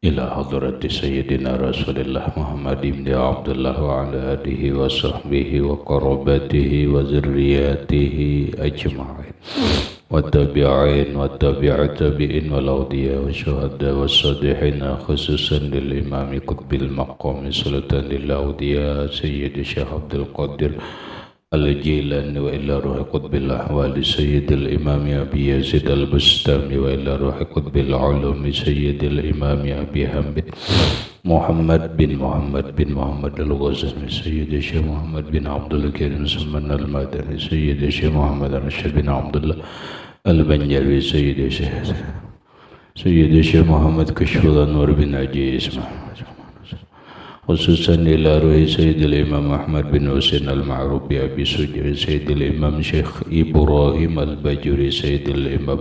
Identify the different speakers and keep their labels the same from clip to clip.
Speaker 1: إلى حضرة سيدنا رسول الله محمد بن عبد الله وعلى آله وصحبه وقرابته وذرياته أجمعين والتابعين والتابع التابعين والأولياء والشهداء والصالحين خصوصا للإمام قطب المقام سلطان الأولياء سيد الشيخ عبد القادر الجيلاني وإلى روح قطب الأحوال سيد الإمام أبي يزيد البستامي وإلى روح قطب العلوم سيد الإمام أبي حمد محمد بن محمد الغزالي سيد الشيخ محمد بن عبد الكريم سمن المدني سيد الشيخ محمد رشيد بن عبد الله البنجاوي سيد الشيخ محمد كشف الأنوار بن عجيز خصوصا إلى روح سيد الإمام أحمد بن حسين المعروف بأبي سجر سيد الإمام شيخ إبراهيم البجري سيد الإمام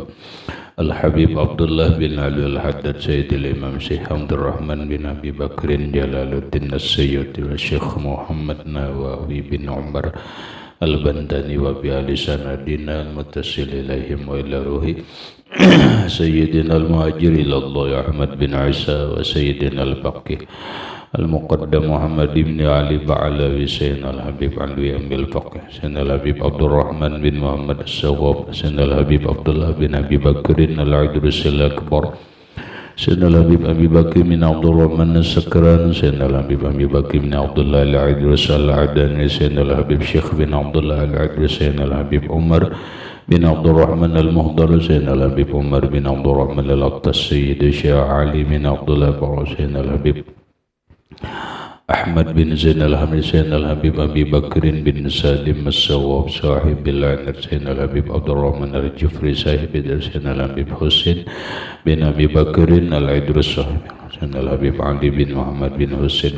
Speaker 1: الحبيب عبد الله بن علي الحداد سيد الإمام شيخ عبد الرحمن بن أبي بكر جلال الدين السيوطي والشيخ محمد نواوي بن عمر البنداني وبآل سندنا المتصل إليهم وإلى روح سيدنا المهاجر إلى الله أحمد بن عيسى وسيدنا البقي المقدم محمد بن علي بعلوي سيدنا الحبيب علوي أمي الفقيه سيدنا الحبيب عبد الرحمن بن محمد السواب سيدنا الحبيب عبد الله بن أبي بكر العدرس الأكبر سيدنا الحبيب أبي بكر بن عبد الرحمن السكران سيدنا الحبيب أبي بكر بن عبد الله العدرس العدني سيدنا الحبيب شيخ بن عبد الله العدرس سيدنا الحبيب عمر بن عبد الرحمن المهضر سيدنا الحبيب عمر بن عبد الرحمن الأقطى السيد الشيخ علي بن عبد الله بن سيدنا الحبيب أحمد بن زين الحمد سيدنا الحبيب أبي بكر بن سالم السواب صاحب العنر سيدنا الحبيب عبد الرحمن الجفري صاحب سيدنا الحبيب حسين بن أبي بكر العدرس صاحب سيدنا الحبيب علي بن محمد بن حسين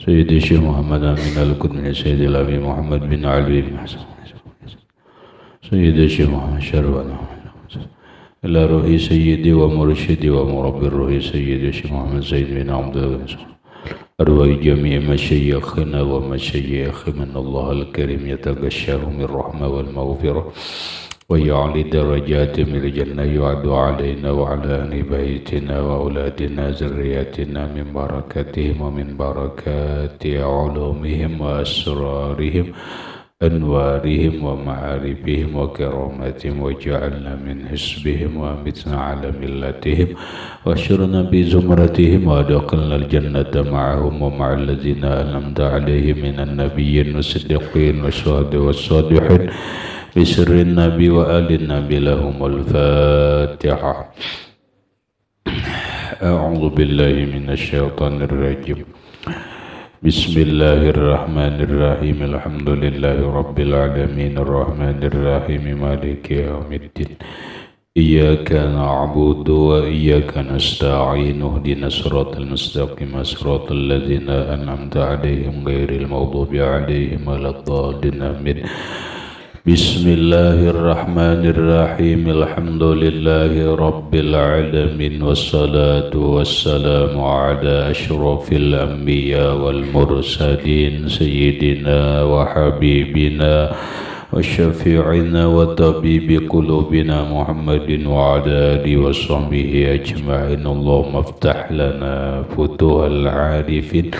Speaker 1: سيد الشيخ محمد أمين القدمي سيد الحبيب محمد بن علي بن حسن سيد الشيخ محمد شربان إلى روحي سيدي ومرشدي ومربي الروحي سيدي الشيخ محمد زيد بن عبد الله أرواح جميع مشايخنا ومشايخ من الله الكريم يتغشاهم الرحمة والمغفرة ويعلي درجات من الجنة يعد علينا وعلى أهل بيتنا وأولادنا ذرياتنا من بركاتهم ومن بركات علومهم وأسرارهم أنوارهم ومعارفهم وكراماتهم وجعلنا من حسبهم وأمتنا على ملتهم واشرنا بزمرتهم وأدخلنا الجنة معهم ومع الذين أنعمت عليهم من النبيين والصديقين والشهداء والصالحين بسر النبي وآل النبي لهم الفاتحة. أعوذ بالله من الشيطان الرجيم. بسم الله الرحمن الرحيم. الحمد لله رب العالمين الرحمن الرحيم مالك يوم الدين. إياك نعبد وإياك نستعين اهدنا الصراط المستقيم صراط الذين أنعمت عليهم غير المغضوب عليهم ولا الضالين آمين. بسم الله الرحمن الرحيم. الحمد لله رب العالمين والصلاة والسلام على أشرف الأنبياء والمرسلين سيدنا وحبيبنا وشفيعنا وطبيب قلوبنا محمد وعلى آله وصحبه أجمعين. اللهم افتح لنا فتوح العارفين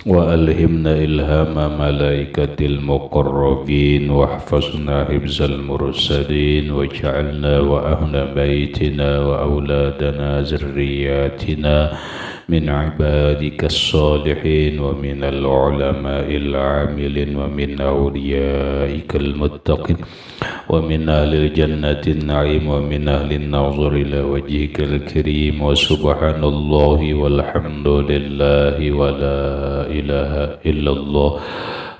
Speaker 1: وألهمنا إلهام ملائكة المقربين واحفظنا حفظ المرسلين واجعلنا وأهل بيتنا وأولادنا ذرياتنا من عبادك الصالحين ومن العلماء العاملين ومن أوليائك المتقين ومن أهل الجنة النعيم ومن أهل النظر إلى وجهك الكريم. وسبحان الله والحمد لله ولا إله إلا الله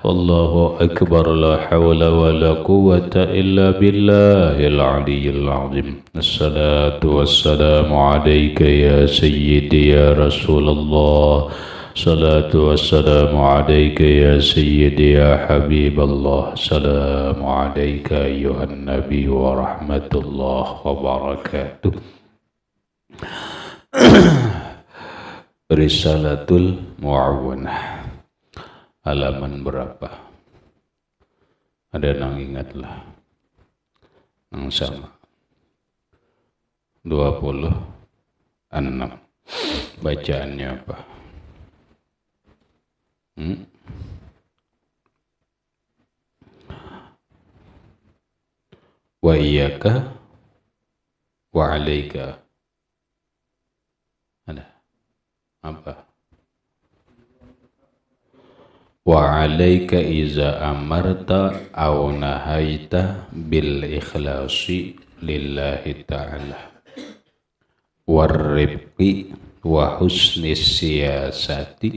Speaker 1: والله أكبر لا حول ولا قوة إلا بالله العلي العظيم. الصلاة والسلام عليك يا سيدي يا رسول الله. صلاة والسلام عليك يا سيدي يا حبيب الله. سلام عليك أيها النبي ورحمة الله وبركاته. Risalatul Mu'awwanah, halaman berapa? Ada yang ingatlah? Yang sama 20 6. Bacaannya apa? Wa iyyaka wa 'alaika. Ada apa? Wa 'alaika iza amarta aw nahaita bil ikhlasi lillahi ta'ala warrifqi wa husni siyasati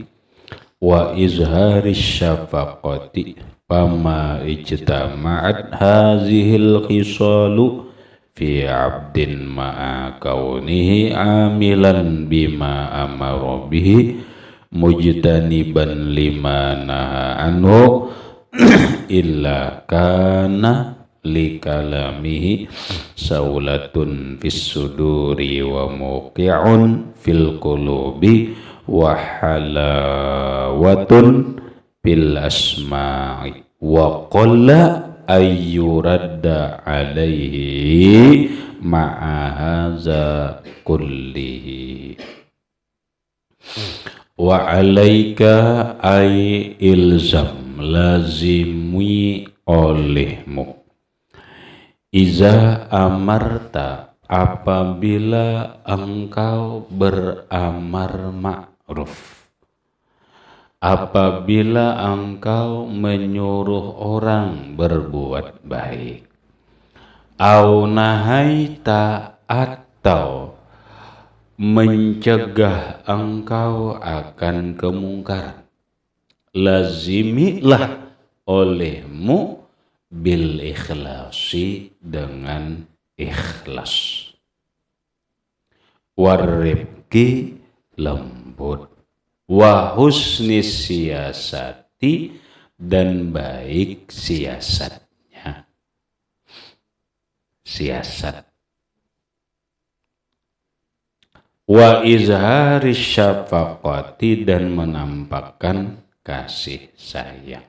Speaker 1: wa izhari syafaqati fama ijtama'at hazihil khisalu fi 'abdin ma'a kaunihi 'amilan bima amara bihi mujtaniban lima naha anhu illa kana li kalamihi saulatun fis suduri wa muqi'un fil qulubi wa halawatun fil asma'i wa qalla ayyuradda alaihi ma'a hadza kullihi. Wa 'alaika ay ilzam lazimi olehmu iza amarta apabila engkau beramar ma'ruf, apabila engkau menyuruh orang berbuat baik, au nahaita atau mencegah engkau akan kemungkaran, lazimilah olehmu bil ikhlasi dengan ikhlas, warrifqi lembut, wa husni siyasati dan baik siasatnya, siasat, wa izhari syafaqati dan menampakkan kasih sayang.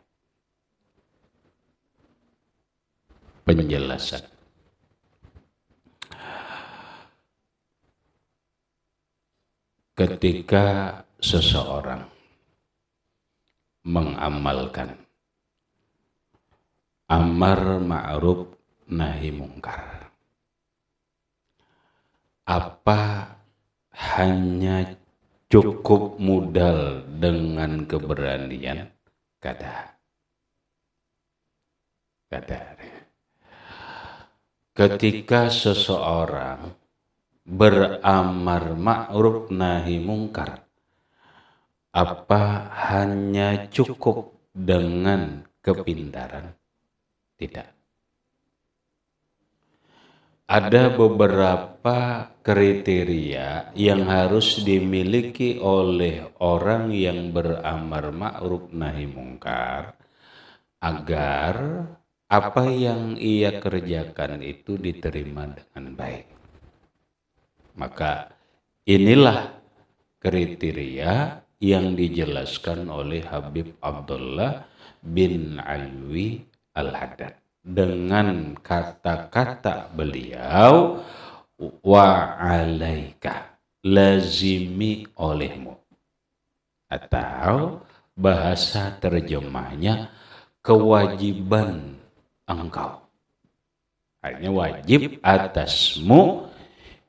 Speaker 1: Penjelasan. Ketika seseorang mengamalkan amar ma'ruf nahi mungkar, apa hanya cukup modal dengan keberanian? Kada. Ketika seseorang beramar ma'ruf nahi mungkar, apa hanya cukup dengan kepintaran? Tidak. Ada beberapa kriteria yang harus dimiliki oleh orang yang beramar ma'ruf nahi mungkar agar apa yang ia kerjakan itu diterima dengan baik. Maka inilah kriteria yang dijelaskan oleh Habib Abdullah bin Alwi Al-Haddad dengan kata-kata beliau, wa 'alaika, lazimi olehmu, atau bahasa terjemahnya kewajiban engkau, hanya wajib atasmu,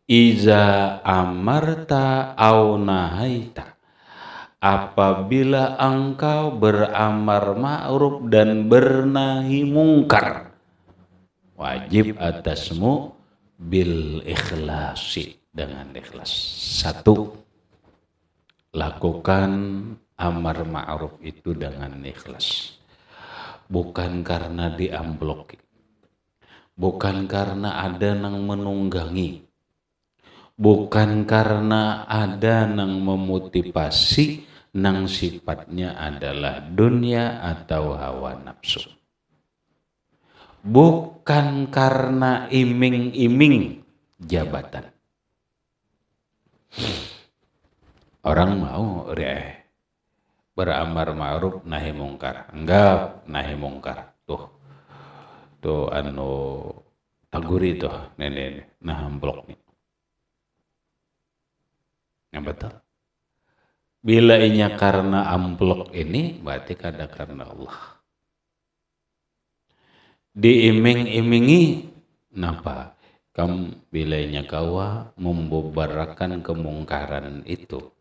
Speaker 1: iza amarta au nahaita, apabila engkau beramar ma'ruf dan bernahi mungkar, wajib atasmu bil ikhlasi, dengan ikhlas. 1, lakukan amar ma'ruf itu dengan ikhlas. Bukan karena diambloki, bukan karena ada nang menunggangi, bukan karena ada nang memotivasi nang sifatnya adalah dunia atau hawa nafsu, bukan karena iming-iming jabatan. Orang mau beramar ma'ruf nahi mungkar, enggak nahi mungkar, tuh anu taguri tuh nenek nah amplok nih, Yang betul. Bila inya karena amplok ini, berarti kada karena Allah. Diiming-imingi, napa? Kam bilainya kawa membubarkan kemungkaran itu.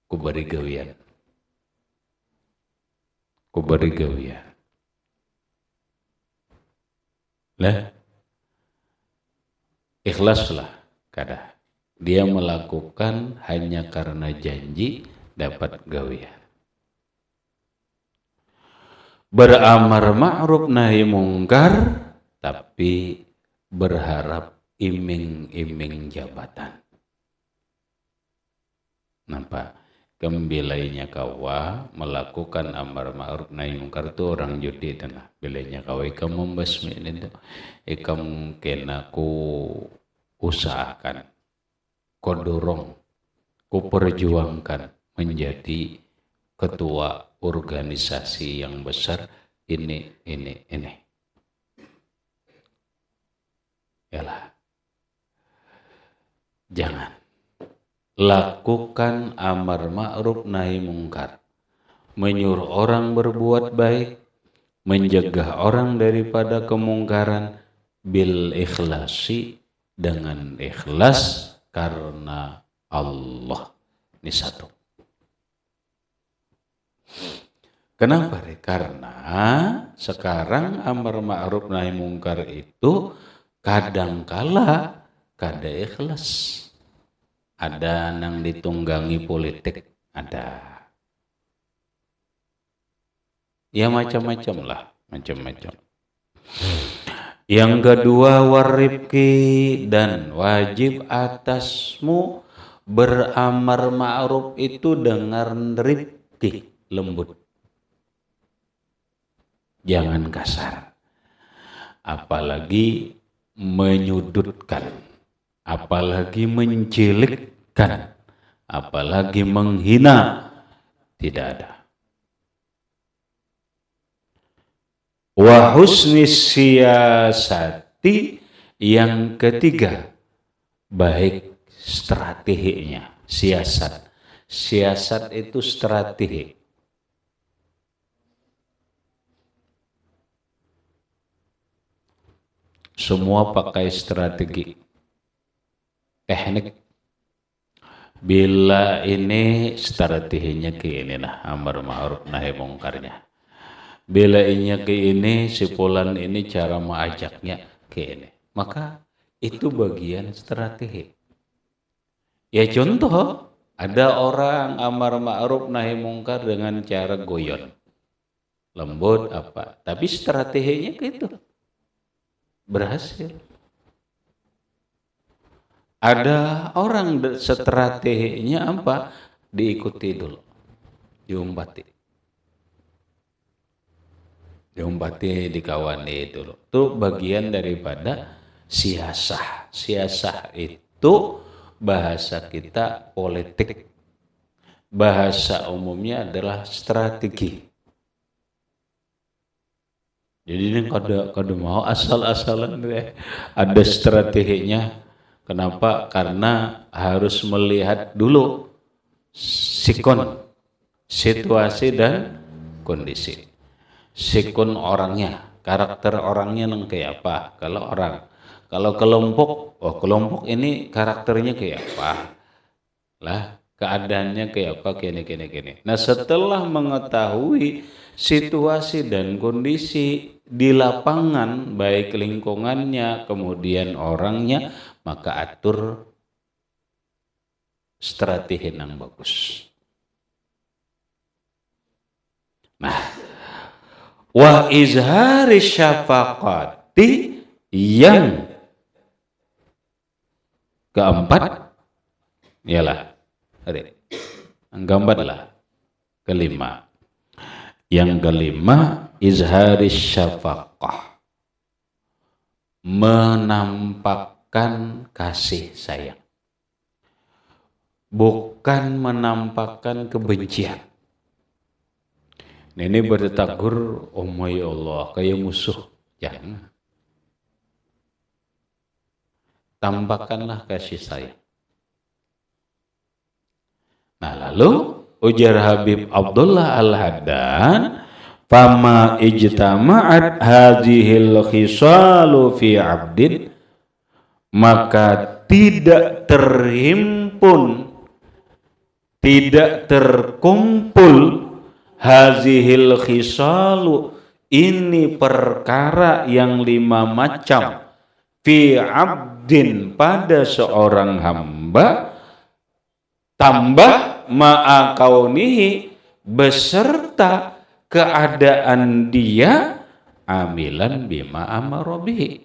Speaker 1: Kuberi gawian. Lah, ikhlaslah kada. Dia melakukan hanya karena janji dapat gawian. Beramar ma'ruf nahi mungkar, tapi berharap iming-iming jabatan. Nampak? Kembilainya kawa melakukan amar ma'ruf nahi mungkar itu orang judi tanah. Bilainya kawa ikam membasmi itu, ikam kena ku usahakan, ku dorong, ku perjuangkan menjadi ketua organisasi yang besar ini. Yalah. Jangan. Lakukan amar ma'ruf nahi mungkar. Menyuruh orang berbuat baik, mencegah orang daripada kemungkaran bil ikhlasi, dengan ikhlas karena Allah. Ini satu. Kenapa? Karena sekarang amar ma'ruf nahi mungkar itu kadangkala kada ikhlas. Ada nang ditunggangi politik, ada. Ya macam-macam lah, macam-macam. Yang kedua warifki, dan wajib atasmu beramar ma'ruf itu dengan rifki, lembut. Jangan kasar. Apalagi menyudutkan, apalagi menjelekkan, apalagi menghina, tidak ada. Wa husni siyasati, yang ketiga, baik strateginya, siasat. Siasat itu strategi. Semua pakai strategi, teknik. Bila ini strateginya ke ini nah, amar ma'ruf nahi mungkarnya. Bila ini ke ini, si fulan ini cara mengajaknya ke ini. Maka itu bagian strategi. Ya contoh, ada orang amar ma'ruf nahi mungkar dengan cara goyon, lembut apa, tapi strateginya ke itu. Berhasil. Ada orang strateginya apa? Diikuti dulu, diumbati, dikawani dulu. Itu bagian daripada siasah. Siasah itu bahasa kita politik. Bahasa umumnya adalah strategi. Jadi ini kada mau asal-asalan deh. Ada strateginya. Kenapa? Karena harus melihat dulu sikon, situasi dan kondisi. Sikon orangnya, karakter orangnya nang kayak apa? Kalau orang, kalau kelompok, kelompok ini karakternya kayak apa? Lah, keadaannya kayak apa? Kini. Nah, setelah mengetahui situasi dan kondisi di lapangan, baik lingkungannya, kemudian orangnya, maka atur strategi yang bagus. Nah, wa izhari syafaqati, yang keempat, ialah, gambarlah, kelima. Yang kelima, izhari syafaqah, menampakkan kasih sayang, bukan menampakkan kebencian. Ini bertegur, oh my Allah, kayak musuh. Jangan. Tampakkanlah kasih sayang. Nah lalu ujar Habib Abdullah Al-Haddan, fama ijtama'at hadhil khisalu fi 'abdin, maka tidak terhimpun, tidak terkumpul hazihil khisalu, ini perkara yang 5 macam, fi 'abdin, pada seorang hamba, tambah ma'a kaunihi, beserta keadaan dia amilan bima amara bihi,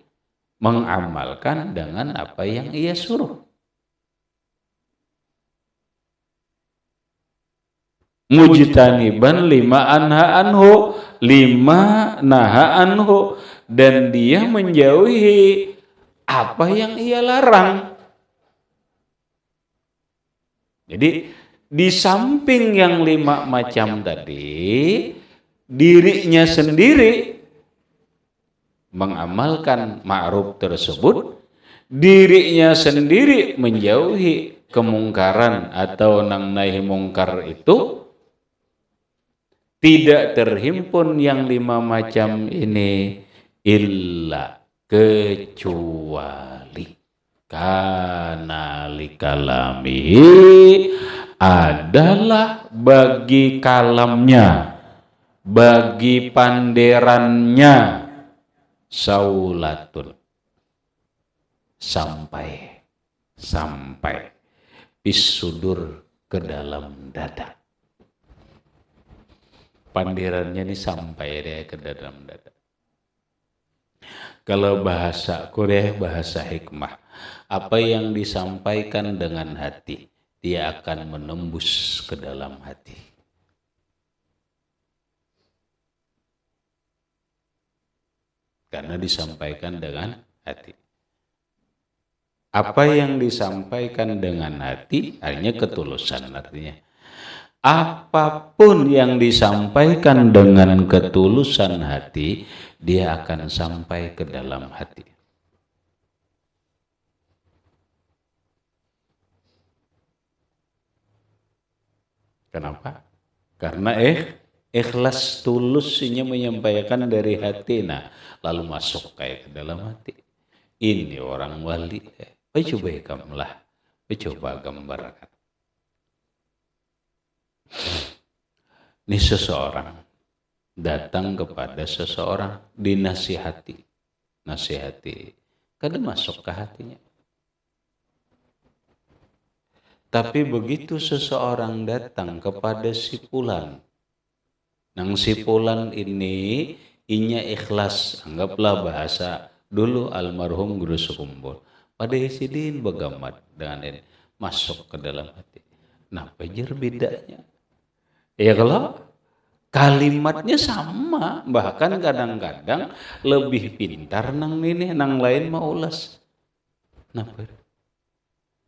Speaker 1: mengamalkan dengan apa yang ia suruh. Mujtaniban lima anha anhu, 5 naha anhu, dan dia menjauhi apa yang ia larang. Jadi di samping yang 5 macam tadi, dirinya sendiri mengamalkan ma'ruf tersebut, dirinya sendiri menjauhi kemungkaran atau nahi mungkar itu, tidak terhimpun yang 5 macam ini, illa, kecuali kana likalamihi, adalah bagi kalamnya, bagi panderannya, saulatun, sampai bisudur, ke dalam dada. Panderannya ini sampai dia ke dalam dada. Kalau bahasa Korea, bahasa hikmah, apa yang disampaikan dengan hati, dia akan menembus ke dalam hati. Karena disampaikan dengan hati. Apa yang disampaikan dengan hati hanya ketulusan, artinya apapun yang disampaikan dengan ketulusan hati, dia akan sampai ke dalam hati. Kenapa? Karena ikhlas, tulusnya menyampaikan dari hati, nah lalu masuk kayak ke dalam hati. Ini orang wali. Coba kamulah, coba gambarkan. Ini seseorang datang kepada seseorang, dinasihati, kadang masuk ke hatinya. Tapi begitu seseorang datang kepada si fulan, nang si fulan ini inya ikhlas, anggaplah bahasa dulu almarhum Guru Sekumbul, pada isidin bagamat dengan ini, masuk ke dalam hati. Nah, pajar bedanya. Ya kalau kalimatnya sama, bahkan kadang-kadang lebih pintar nang ini, nang lain mau ulas. Kenapa?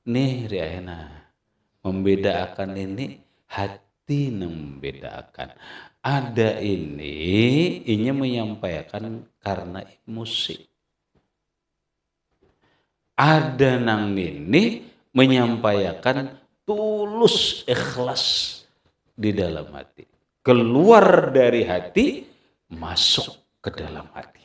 Speaker 1: Nih riayana membedakan ini, hati membedakan. Ada ini menyampaikan karena emosi. Ada nang ini menyampaikan tulus, ikhlas di dalam hati, keluar dari hati, masuk ke dalam hati.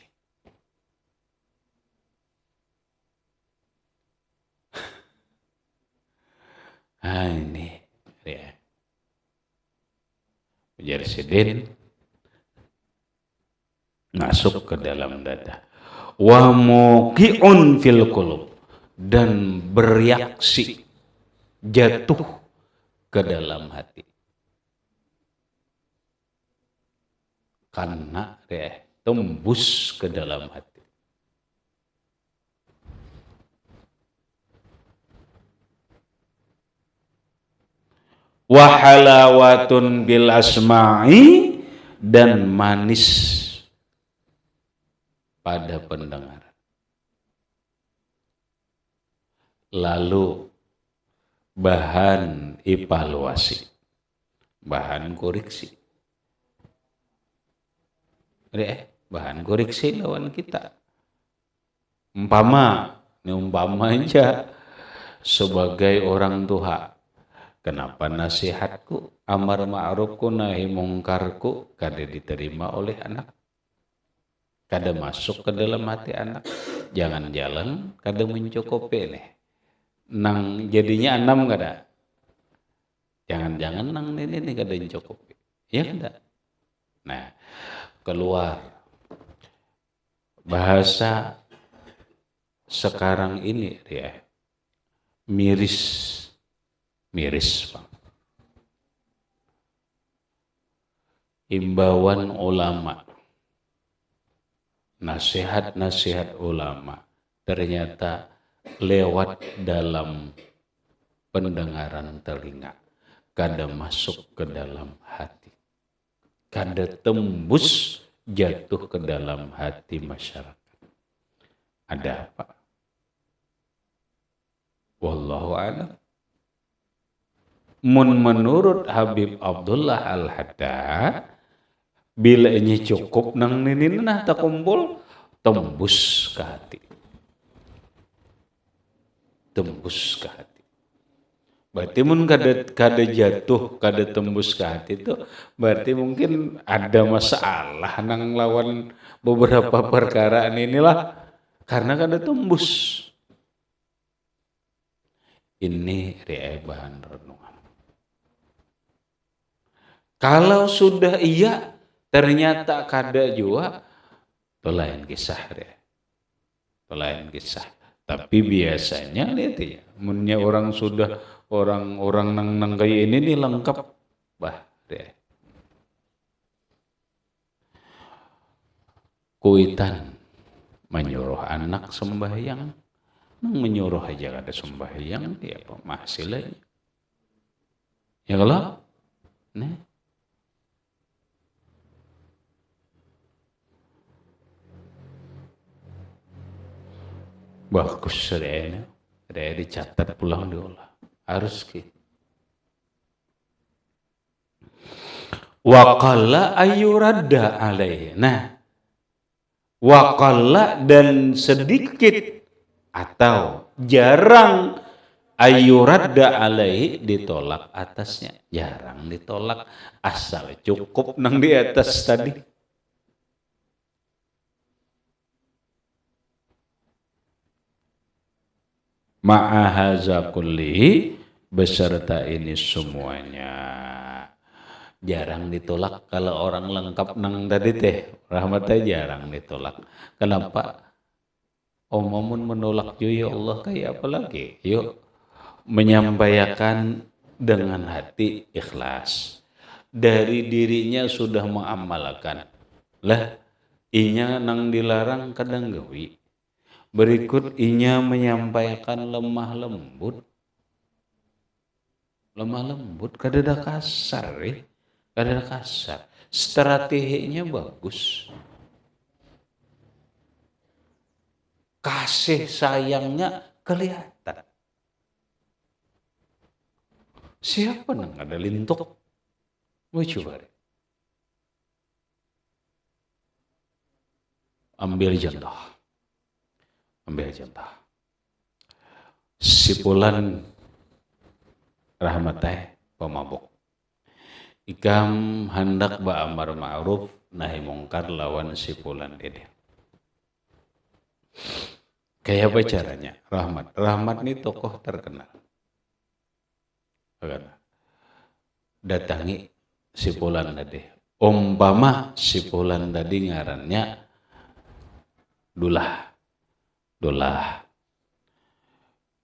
Speaker 1: Nah ini ya, ujar sidin, masuk ke dalam dada. Wa muqi'un fil qulub, dan bereaksi, jatuh ke dalam hati. Karena tembus ke dalam hati. Wa halawatun bil asma'i, dan manis pada pendengar. Lalu bahan evaluasi, bahan koreksi. Bahan koreksi lawan kita. Umpama aja sebagai orang tua, Kenapa nasihatku, amar ma'rufku, nahi mungkarku kada diterima oleh anak? Kada masuk ke dalam hati anak. Jangan jalan kada mencukupi nih. Nang jadinya 6 kada. Jangan-jangan nang ini kada mencukupi. Ya kada. Nah, keluar bahasa sekarang ini dia miris Bang. Imbauan ulama, nasihat-nasihat ulama ternyata lewat dalam pendengaran telinga, kada masuk ke dalam hati, kada tembus jatuh ke dalam hati masyarakat. Ada apa? Wallahu a'lam. Menurut Habib Abdullah Al-Haddad, bila ini cukup nang ninin nah tak kumpul, tembus ke hati. Tembus ke hati. Berarti mun kada jatuh, kada tembus ke hati itu berarti mungkin ada masalah nang lawan beberapa perkara inilah karena kada tembus. Ini bahan renungan. Kalau sudah iya, ternyata kada juga, itu lain kisah deh. Itu lain kisah. Tapi biasanya lihat ya, munnya orang sudah orang nang kayak ini nih lengkap, bah deh. Kuitan menyuruh anak sembahyang, menyuruh aja kada sembahyang, dia apa hasilnya? Ya kalau, nih. Bagus saya dicatat pulang diolah harus ki. Waqalla ayuradda alaih. Nah, waqalla dan sedikit atau jarang ayuradda alaih ditolak atasnya. Jarang ditolak asal cukup nang di atas tadi. Ma'ahaza kulli beserta ini semuanya jarang ditolak. Kalau orang lengkap nang tadi teh rahmatnya jarang ditolak. Kenapa? Omamun menolak ya Allah kayak apa lagi? Yuk menyampaikan dengan hati ikhlas dari dirinya sudah mengamalkan lah inya nang dilarang kadang gawi. Berikut inya menyampaikan lemah lembut, kada ada kasar, kada ada kasar. Strateginya bagus, kasih sayangnya kelihatan. Siapa nang ada lintuk? Mau coba deh. Ambil contoh. Sipulan rahmatnya pemabuk. Ikam hendak ba'amar ma'ruf nahi mungkar lawan sipulan ini. Kayak apa caranya? Rahmat ini tokoh terkenal. Datangi sipulan tadi. Umpama sipulan tadi ngarannya Dullah.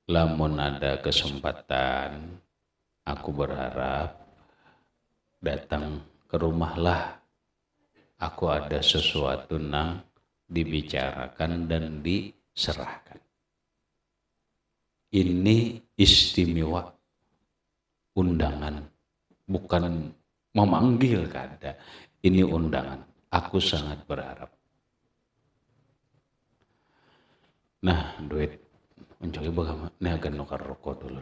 Speaker 1: Lamun ada kesempatan, aku berharap datang ke rumahlah. Aku ada sesuatu nang dibicarakan dan diserahkan. Ini istimewa, undangan, bukan memanggil kada. Ini undangan. Aku sangat berharap. Nah, duit mencoba bagaimana? Ini akan nukar rokok dulu.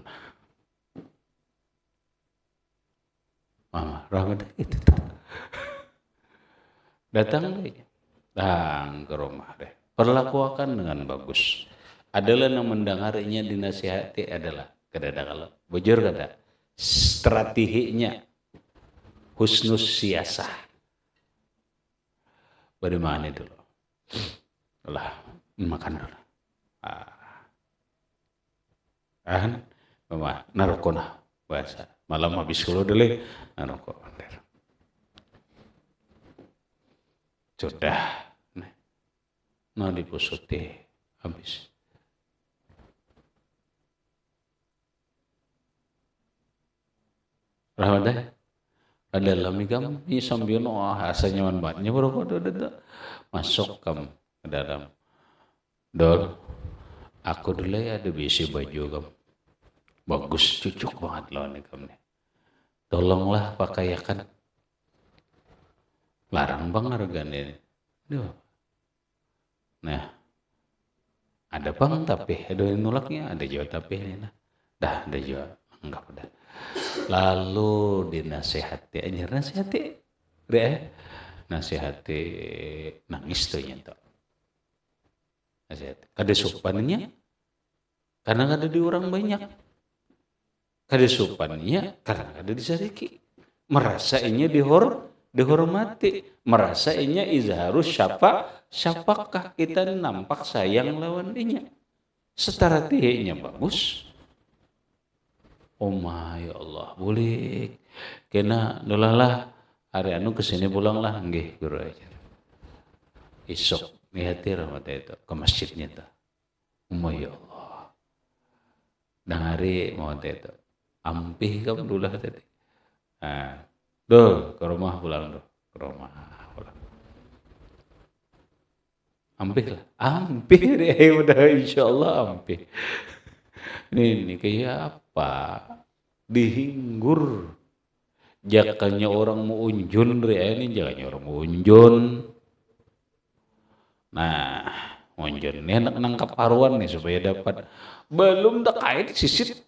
Speaker 1: Mama, rahmat itu. Datang ke rumah deh. Perlakukan dengan bagus. Adalah yang mendengarnya dinasihati adalah kada kalau bujur kada. strateginya husnus siasah. Bagaimana dulu? Lah, makan dulu. Mama narokona bahasa malam habis kulo dulu naroko. Sudah, nah dipusuti habis. Rahmat ada lamigam ni sambil asanya manfaatnya baru masuk kamu ke dalam. Dol, aku dulu ya ada bisi baju kamu. Bagus, cucuk banget loh nih kamu nih. Tolonglah pakaiakan. Larang bang harganya ini. Nah, ada bang tapi ada nolaknya, ada juga tapi ini nah. Dah, ada juga enggak ada. Lalu dinasehati, anjir nasehati, deh, nasehati nangis tuh nyentuh. Nasehati, kada sopannya, karena ada di orang banyak. Kada sopannya, karena ada di sariki. Merasa inya dihormati, merasa inya izharus syapakah kita nampak sayang lawan inya. Strateginya bagus. Oh my Allah, boleh. Kena nulalah hari anu kesini pulang lah, nggih guru aja. Isok nihati rahmat itu ke masjidnya tuh. Oh my Allah. Dan hari mau itu, ampih kamu dulu tadi. Nah, dul ke rumah pulang dul, ke rumah pulang. Ampih lah, ampih deh, udah insya Allah ampih. Ini kayak apa? Dihinggur. Jakanya orang mau unjun, ini jakanya orang mau unjun. Nah, unjun ini anak nangkap aruan nih supaya dapat. Belum tak kait sisit,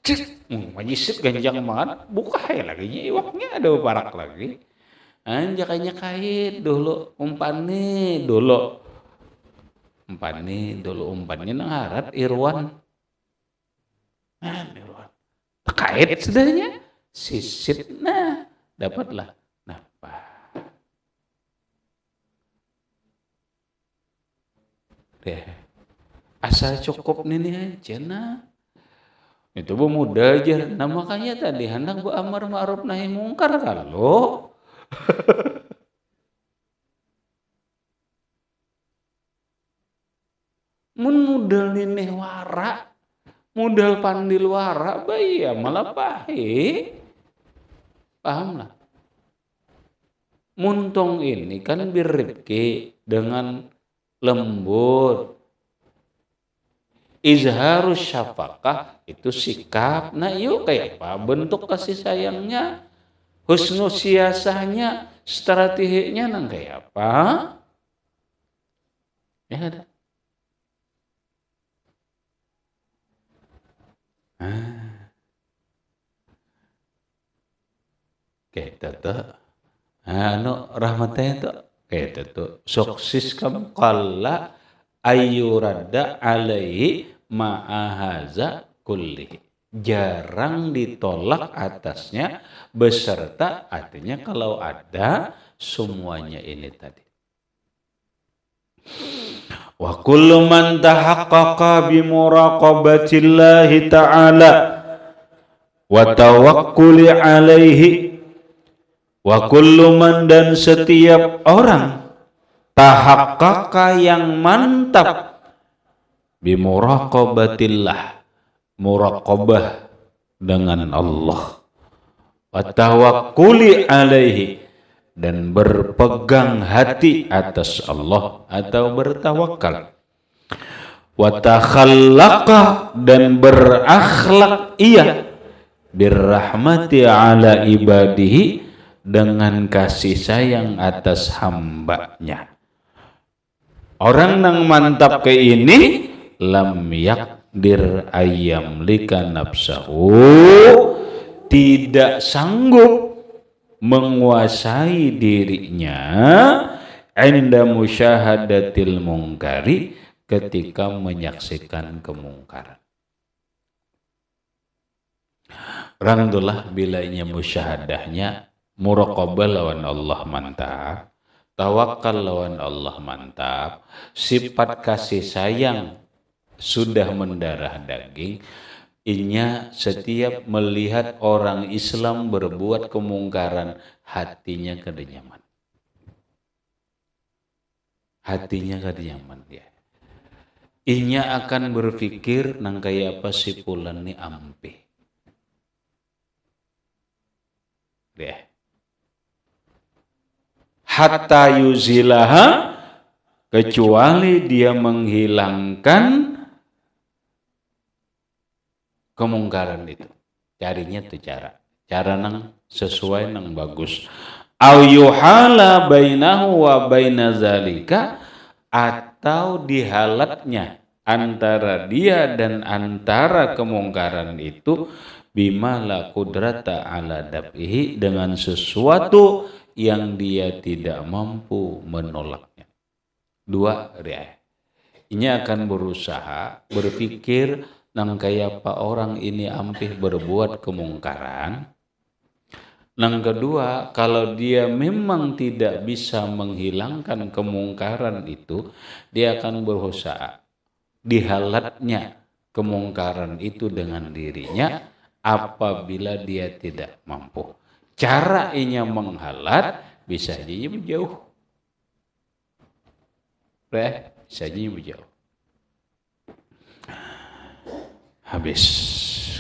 Speaker 1: majisit ganjang banget. Buka ya lagi iwaknya ada barak lagi. Jakanya kait dulu umpannya dulu. Umpannya nang harat irwan. Kait sudahnya sisit, nah dapatlah. Nah, deh asal cukup ini aja nah. Itu bu mudah aja. Nah makanya tadi hendak bu amar ma'ruf nahi mungkar kalau mun mudal ini wara. Modal pandil wara bayi ya malah pahit. Paham lah. Muntong ini kan birrifki dengan lembut. Izharus syafaqah itu sikap. Nah yuk kayak apa bentuk kasih sayangnya. Husnul siasahnya, strateginya nang kayak apa? Ya ada. Kita tuh, rahmatnya tuh, kita tuh sukses kamu kala ayurada alaihi ma'ahaza kulli. Jarang ditolak atasnya beserta artinya kalau ada semuanya ini tadi. Wa kullu man tahaqqaqa bi muraqabatillahi ta'ala wa tawakkuli alaihi wa kullu man dan setiap orang tahaqqaqa yang mantap bi muraqabatillah muraqabah dengan Allah wa tawakkuli alaihi dan berpegang hati atas Allah atau bertawakal. Wa takhallaqa dan berakhlak ia birrahmati ala ibadihi dengan kasih sayang atas hambanya. Orang yang mantap ke ini lam yakdir ayyam lika nafsahu tidak sanggup menguasai dirinya inda musyahadatil mungkari ketika menyaksikan kemungkaran. Rangdulah bilanya musyahadahnya muraqabah lawan Allah mantap, tawakal lawan Allah mantap, sifat kasih sayang sudah mendarah daging. Inya setiap melihat orang Islam berbuat kemungkaran, hatinya kada nyaman. Hatinya kada nyaman ya. Inya akan berpikir nang kaya apa si pulan ni ampe. Deh. Hatta yuzilaha, kecuali dia menghilangkan kemungkaran itu. Carinya tuh cara nang sesuai nang bagus. Au yuhala bainahu wa baina zalika, atau dihalatnya antara dia dan antara kemungkaran itu bima la qudrata ala dab'ihi, dengan sesuatu yang dia tidak mampu menolaknya. Dua dia. Ini akan berusaha berpikir nang kaya apa orang ini ampih berbuat kemungkaran. Nang kedua, kalau dia memang tidak bisa menghilangkan kemungkaran itu, dia akan berusaha dihalatnya kemungkaran itu dengan dirinya apabila dia tidak mampu. Cara inya menghalat bisa jadi menjauh. Bisa jadi menjauh. Habis.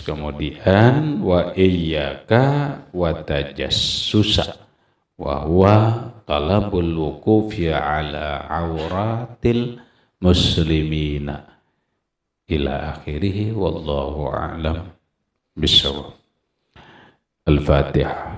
Speaker 1: Kemudian wa iyyaka wa tajassusa wa huwa talabul wuqufi ala auratil muslimina ila akhirih wallahu a'lam bissawab. Al-Fatihah.